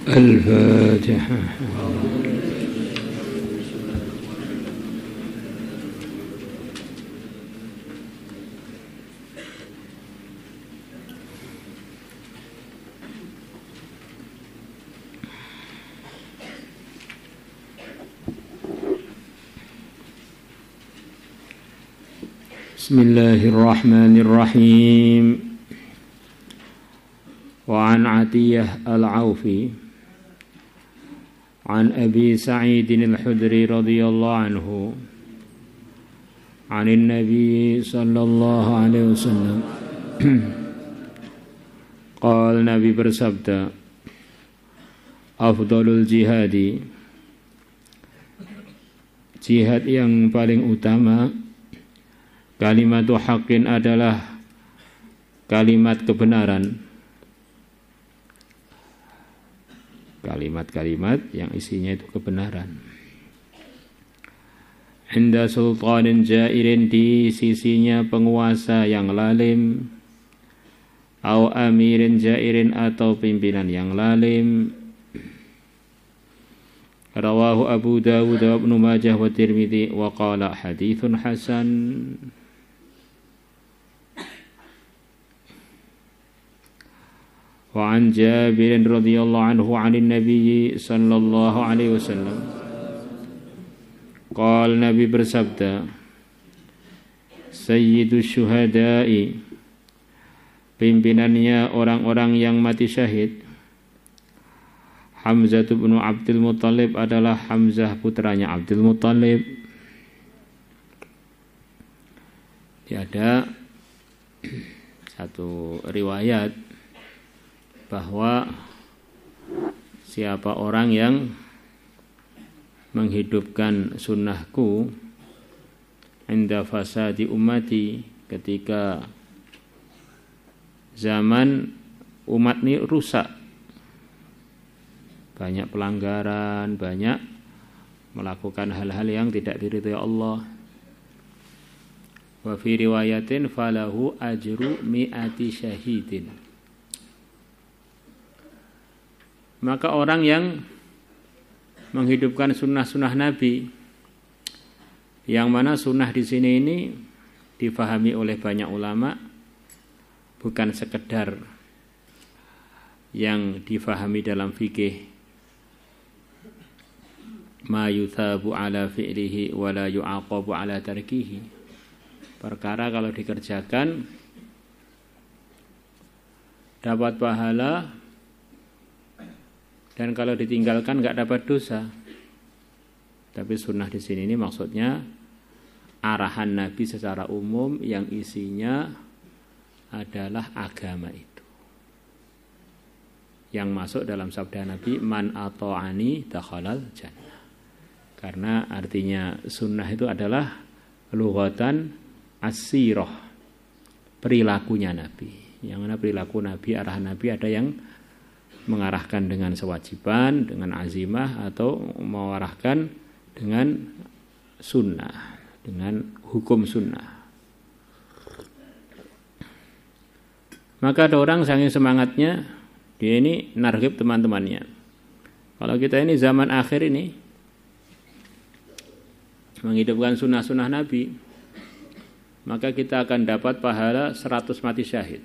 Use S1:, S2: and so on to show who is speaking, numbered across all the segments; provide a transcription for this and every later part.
S1: الفاتحة. بسم الله الرحمن الرحيم. وعن عطية العوفي عن أبي سعيد الخدري رضي الله عنه عن النبي صلى الله عليه وسلم قال Nabi bersabda, afdalul jihadi, jihad yang paling utama, kalimatu haqqin adalah kalimat kebenaran, kalimat-kalimat yang isinya itu kebenaran. Inda sultanin jairin, di sisinya penguasa yang lalim, au amirin jairin, atau pimpinan yang lalim. Rawahu Abu Dawud wa Ibnu Majah wa Tirmidzi wa qala haditsun hasan. وعن جابر رضي الله عنه عن النبي صلى الله عليه وسلم قال, Nabi bersabda, Sayyidus syuhada'i, pimpinannya orang-orang yang mati syahid, Hamzah bin Abdul Muttalib, adalah Hamzah putranya Abdul Muttalib. Ada satu riwayat bahwa siapa orang yang menghidupkan sunnahku inda fasadi ummati, ketika zaman umat ini rusak, banyak pelanggaran, banyak melakukan hal-hal yang tidak diridhai Allah. Wa fi riwayatin falahu ajru mi'ati syahidin, maka orang yang menghidupkan sunnah-sunnah Nabi, yang mana sunnah di sini ini difahami oleh banyak ulama bukan sekedar yang difahami dalam fikih, ma yuthabu ala fi'lihi wa la yu'aqabu ala tarkihi, perkara kalau dikerjakan dapat pahala dan kalau ditinggalkan nggak dapat dosa. Tapi sunnah di sini ini maksudnya arahan Nabi secara umum yang isinya adalah agama itu, yang masuk dalam sabda Nabi, man ata'ani dakhalal jannah. Karena artinya sunnah itu adalah lughatan as-sirah, perilakunya Nabi. Yang mana perilaku Nabi, arahan Nabi ada yang mengarahkan dengan sewajiban, dengan azimah, atau mengarahkan dengan sunnah, dengan hukum sunnah. Maka ada orang saking semangatnya, dia ini nargib teman-temannya. Kalau kita ini zaman akhir ini menghidupkan sunnah-sunnah Nabi, maka kita akan dapat pahala 100 mati syahid.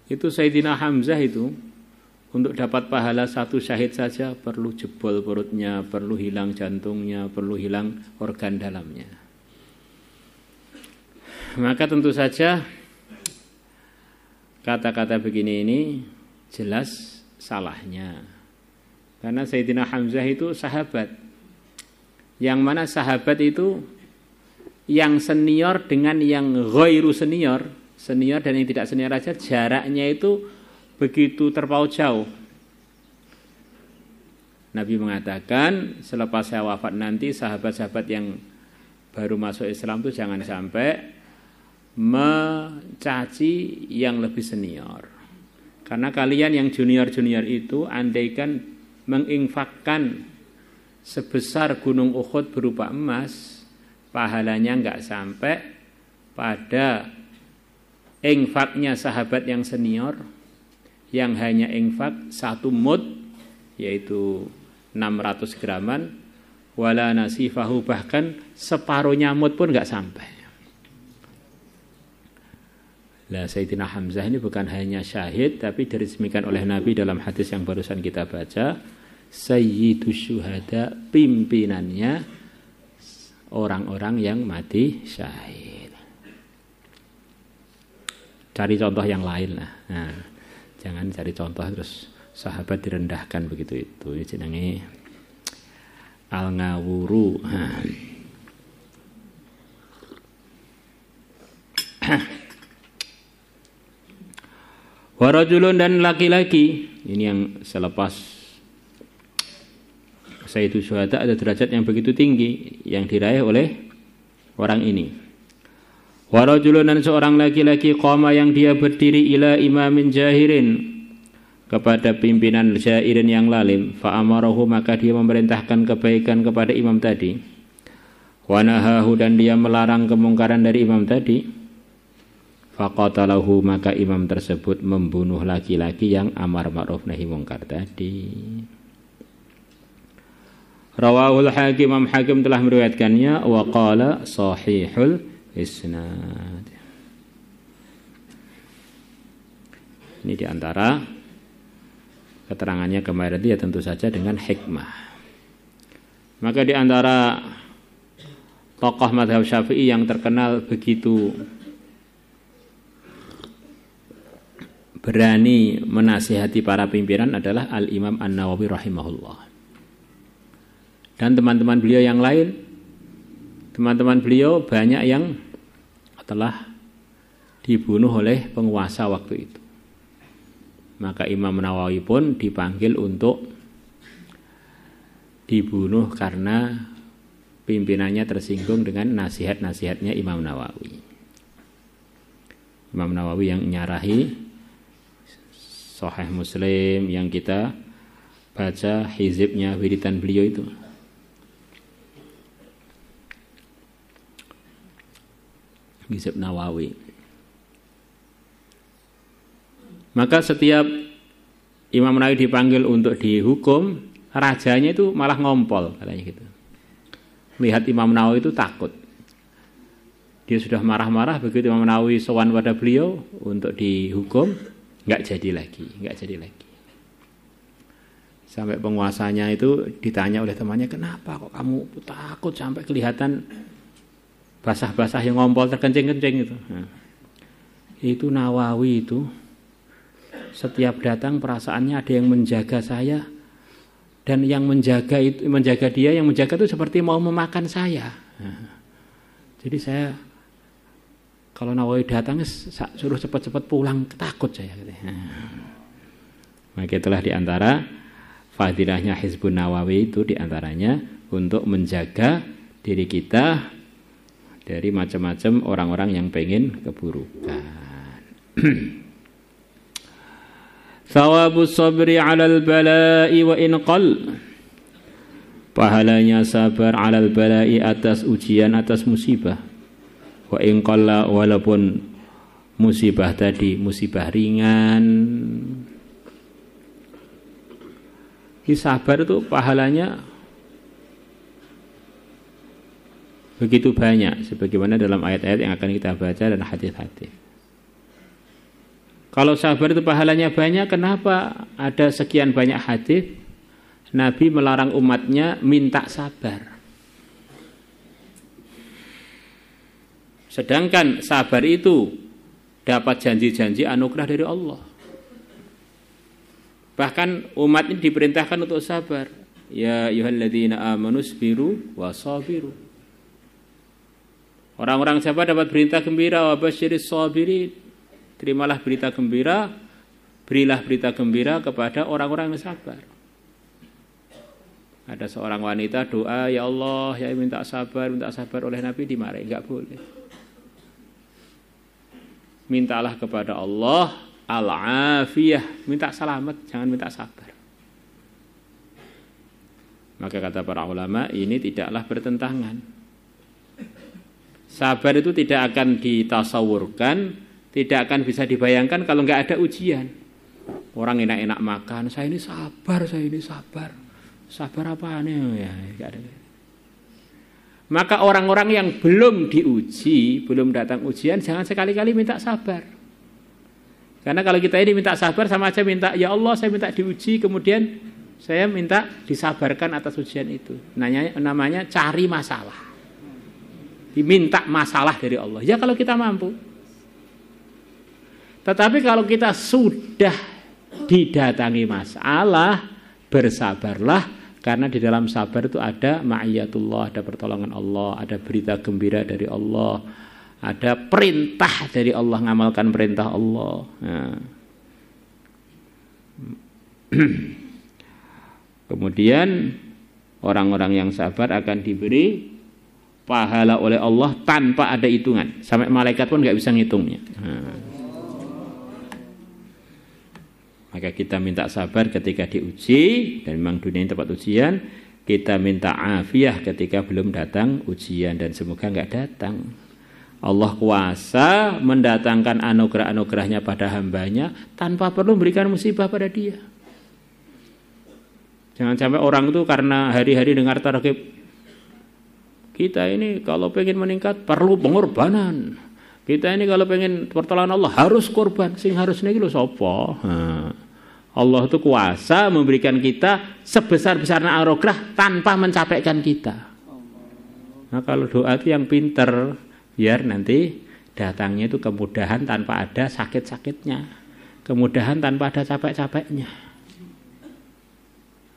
S1: Itu Sayyidina Hamzah itu untuk dapat pahala 1 syahid saja perlu jebol perutnya, perlu hilang jantungnya, perlu hilang organ dalamnya. Maka tentu saja kata-kata begini ini jelas salahnya. Karena Sayyidina Hamzah itu sahabat, yang mana sahabat itu yang senior dengan yang ghairu senior, senior dan yang tidak senior aja jaraknya itu begitu terpaut jauh. Nabi mengatakan selepas saya wafat nanti sahabat-sahabat yang baru masuk Islam itu jangan sampai mencaci yang lebih senior. Karena kalian yang junior-junior itu andaikan menginfakkan sebesar gunung Uhud berupa emas, pahalanya enggak sampai pada infaknya sahabat yang senior yang hanya infak 1 mud, yaitu 600 graman, wala nasifahu, bahkan separuhnya mud pun enggak sampai. Lah Sayyidina Hamzah ini bukan hanya syahid, tapi diresmikan oleh Nabi dalam hadis yang barusan kita baca, Sayyidus Syuhada, pimpinannya orang-orang yang mati syahid. Cari contoh yang lain lah. Nah, jangan cari contoh terus sahabat direndahkan begitu, itu jenenge al-ngawuru. Warajulun, dan laki-laki. Ini yang selepas Sayyidus Syuhada ada derajat yang begitu tinggi yang diraih oleh orang ini. Warajulun, dan seorang laki-laki, qama yang dia berdiri, ila imamin jahirin, kepada pimpinan jairin yang lalim, fa amarahu, maka dia memerintahkan kebaikan kepada imam tadi, wa nahahu, dan dia melarang kemungkaran dari imam tadi. Faqatalahu, maka imam tersebut membunuh laki-laki yang amar ma'ruf nahi mungkar tadi. Rawahul Hakim, Imam Hakim telah meriwayatkannya, wa qala sahihul isnad. Ini diantara keterangannya kemarin itu ya tentu saja dengan hikmah. Maka diantara tokoh mazhab Syafi'i yang terkenal begitu berani menasihati para pimpinan adalah Al-Imam An-Nawawi rahimahullah. Dan teman-teman beliau yang lain, teman-teman beliau banyak yang telah dibunuh oleh penguasa waktu itu. Maka Imam Nawawi pun dipanggil untuk dibunuh karena pimpinannya tersinggung dengan nasihat-nasihatnya Imam Nawawi. Imam Nawawi yang nyarahi Sahih Muslim yang kita baca hizibnya wiridan beliau itu. Hizib Nawawi. Maka setiap Imam Nawawi dipanggil untuk dihukum, rajanya itu malah ngompol katanya gitu. Lihat Imam Nawawi itu takut. Dia sudah marah-marah, begitu Imam Nawawi sowan pada beliau untuk dihukum, nggak jadi lagi. Sampai penguasanya itu ditanya oleh temannya, kenapa kok kamu takut sampai kelihatan basah-basah yang ngompol terkencing-kencing itu. Nah, itu Nawawi itu setiap datang perasaannya ada yang menjaga saya, dan yang menjaga dia, yang menjaga itu seperti mau memakan saya. Nah, jadi saya kalau Nawawi datang suruh cepat-cepat pulang, takut saya. Maka itulah diantara fadilahnya Hizbun Nawawi itu, diantaranya untuk menjaga diri kita dari macam-macam orang-orang yang pengen keburukan. Thawabus sabri 'alal bala'i wa in qal. Pahalanya sabar 'alal bala'i, atas ujian, atas musibah. Wa in qalla, walaupun musibah tadi musibah ringan. Sabar itu pahalanya begitu banyak, sebagaimana dalam ayat-ayat yang akan kita baca dan hadis-hadis. Kalau sabar itu pahalanya banyak, kenapa ada sekian banyak hadis Nabi melarang umatnya minta sabar? Sedangkan sabar itu dapat janji-janji anugerah dari Allah. Bahkan umat ini diperintahkan untuk sabar. Ya ayyuhalladzina amanu sabiru wasabiru. Orang-orang sabar dapat berita gembira, wa basyiris sabirin. Terimalah berita gembira, berilah berita gembira kepada orang-orang yang sabar. Ada seorang wanita doa, ya Allah, ya minta sabar oleh Nabi, dimarahi, enggak boleh. Mintalah kepada Allah al-afiyah, minta selamat, jangan minta sabar. Maka kata para ulama, ini tidaklah bertentangan. Sabar itu tidak akan ditasawurkan, tidak akan bisa dibayangkan kalau enggak ada ujian. Orang enak-enak makan, saya ini sabar. Sabar apaan ya? Enggak ada. Maka orang-orang yang belum diuji, belum datang ujian, jangan sekali-kali minta sabar. Karena kalau kita ini minta sabar sama aja minta, ya Allah saya minta diuji, kemudian saya minta disabarkan atas ujian itu. Namanya cari masalah. Diminta masalah dari Allah. Ya kalau kita mampu. Tetapi kalau kita sudah didatangi masalah, bersabarlah. Karena di dalam sabar itu ada ma'iyatullah, ada pertolongan Allah, ada berita gembira dari Allah, ada perintah dari Allah, ngamalkan perintah Allah. Nah. Kemudian orang-orang yang sabar akan diberi pahala oleh Allah tanpa ada hitungan. Sampai malaikat pun nggak bisa ngitungnya. Nah. Maka kita minta sabar ketika diuji, dan memang dunia ini tempat ujian. Kita minta afiah ketika belum datang ujian, dan semoga enggak datang. Allah kuasa mendatangkan anugerah-anugerahnya pada hambanya tanpa perlu memberikan musibah pada dia. Jangan sampai orang itu karena hari-hari dengar targhib, kita ini kalau pengen meningkat perlu pengorbanan. Kita ini kalau pengen pertolongan Allah harus korban. Sing harus niki lho sapa? Allah itu kuasa memberikan kita sebesar-besarnya anugerah tanpa mencapaikan kita. Nah kalau doa itu yang pinter, biar nanti datangnya itu kemudahan tanpa ada sakit-sakitnya, kemudahan tanpa ada capek-capeknya.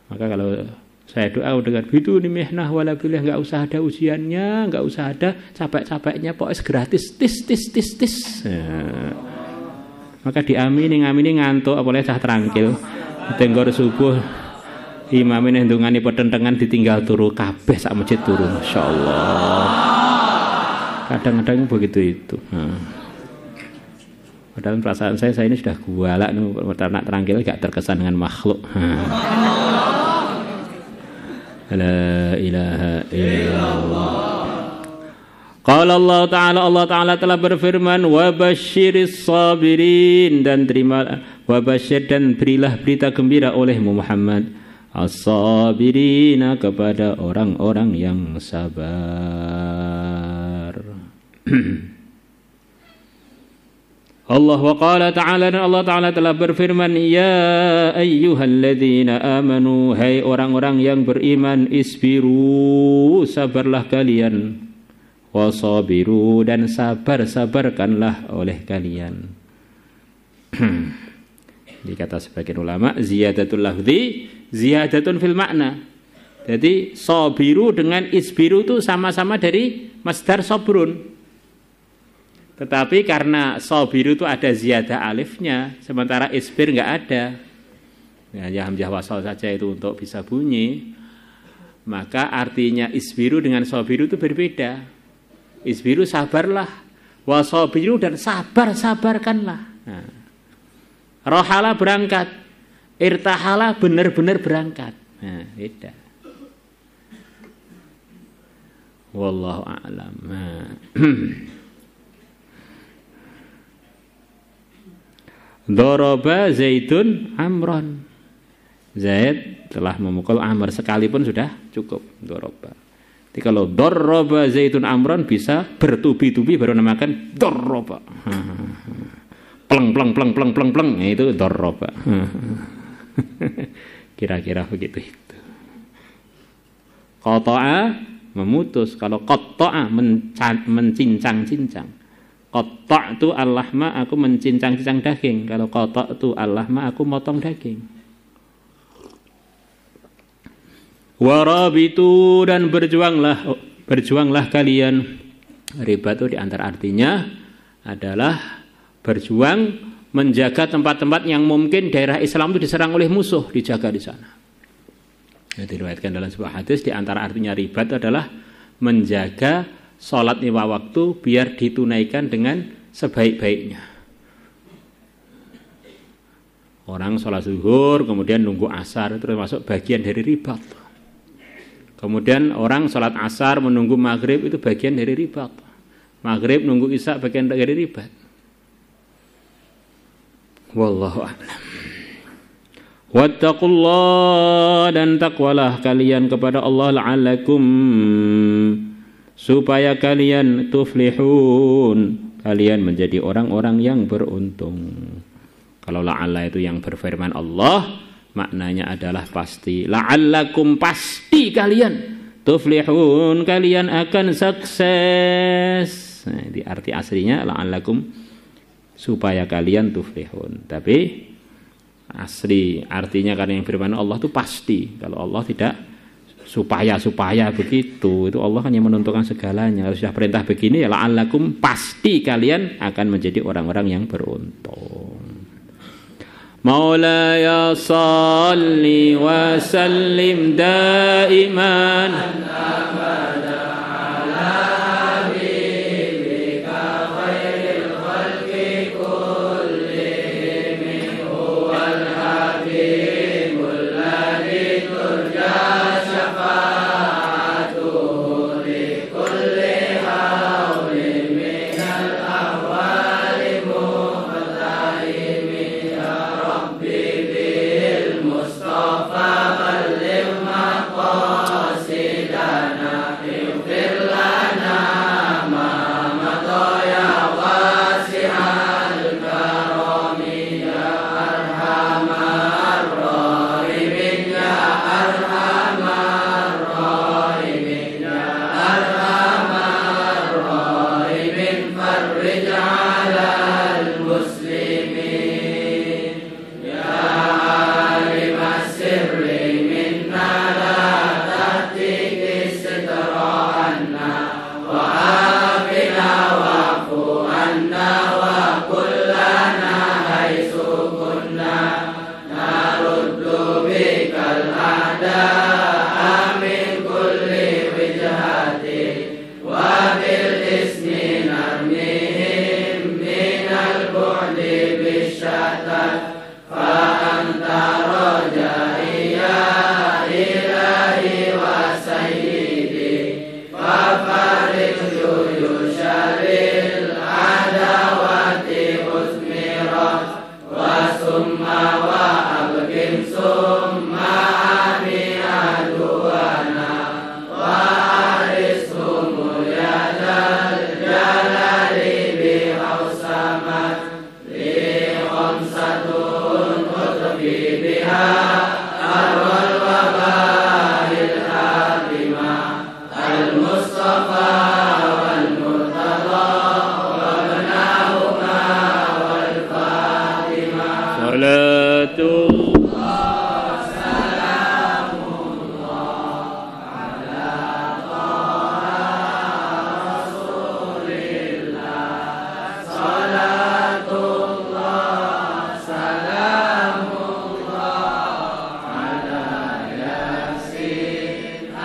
S1: Maka kalau saya doa dengan itu nih mihnah wala billah, nggak usah ada ujiannya, nggak usah ada capek-capeknya, pokoknya gratis, tis. Maka diamini ngamini ngantuk apalagi cah terangkil. Tenggor subuh imamine ndungani petentengan ditinggal turu kabeh sak masjid turu, masyaallah. Kadang-kadang begitu itu. Padahal perasaan saya ini sudah gualak nih, ternak terangkil gak terkesan dengan makhluk. La ilaha illallah. Qala Allah Ta'ala telah berfirman, wa basyiris sabirin, dan terimalah wa basyir dan berilah berita gembira olehmu Muhammad as-sabirina, kepada orang-orang yang sabar. Allah wa qala ta'ala, dan Allah Ta'ala telah berfirman, ya ayyuhalladzina amanu, hai orang-orang yang beriman, isbiru, sabarlah kalian, wasabiru, dan sabarkanlah oleh kalian. Jadi kata sebagian ulama, ziyadatul lafzi ziyadatun fil makna. Jadi sabiru dengan isbiru itu sama-sama dari masdar sabrun. Tetapi karena sabiru itu ada ziyadah alifnya, sementara isbir enggak ada. Ya hamzah wasal saja itu untuk bisa bunyi. Maka artinya isbiru dengan sabiru itu berbeda. Isbiru sabarlah, wasabiru dan sabarkanlah. Nah. Rohala berangkat, irtahala benar-benar berangkat. Nah, beda. Wallahu a'lam. Daraba Zaidun Amron. Zaid telah memukul Amr, sekalipun sudah cukup daraba. Jadi kalau daraba Zaidun Amron bisa bertubi-tubi baru namakan daraba. Pleng, itu daraba. Kira-kira begitu itu. Qata'a memutus, kalau qata'a mencincang-cincang. Qata'tu al-lahma, aku mencincang-cincang daging. Kalau qata'tu al-lahma, aku motong daging. Warabitu, dan berjuanglah kalian. Riba itu diantara artinya adalah berjuang menjaga tempat-tempat yang mungkin daerah Islam itu diserang oleh musuh, dijaga di sana. Diriwayatkan dalam sebuah hadis, diantara artinya riba itu adalah menjaga sholat lima waktu biar ditunaikan dengan sebaik-baiknya. Orang sholat zuhur kemudian nunggu asar, itu termasuk bagian dari riba. Kemudian orang sholat asar menunggu maghrib, itu bagian dari riba. Maghrib nunggu isya bagian dari riba. Wallahu a'lam. Wattaqullah, dan takwalah kalian kepada Allah la'allakum, supaya kalian tuflihun, kalian menjadi orang-orang yang beruntung. Kalau la'alla itu yang berfirman Allah, maknanya adalah pasti. La'allakum, pasti kalian, tuflihun, kalian akan sukses. Nah, di arti aslinya la'allakum, supaya kalian tuflihun. Tapi asli artinya karena yang firman Allah itu pasti. Kalau Allah tidak supaya begitu, itu Allah kan yang menentukan segalanya. Kalau sudah perintah begini ya la'allakum, pasti kalian akan menjadi orang-orang yang beruntung. Maulaya salli wa sallim daiman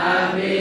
S1: Amin.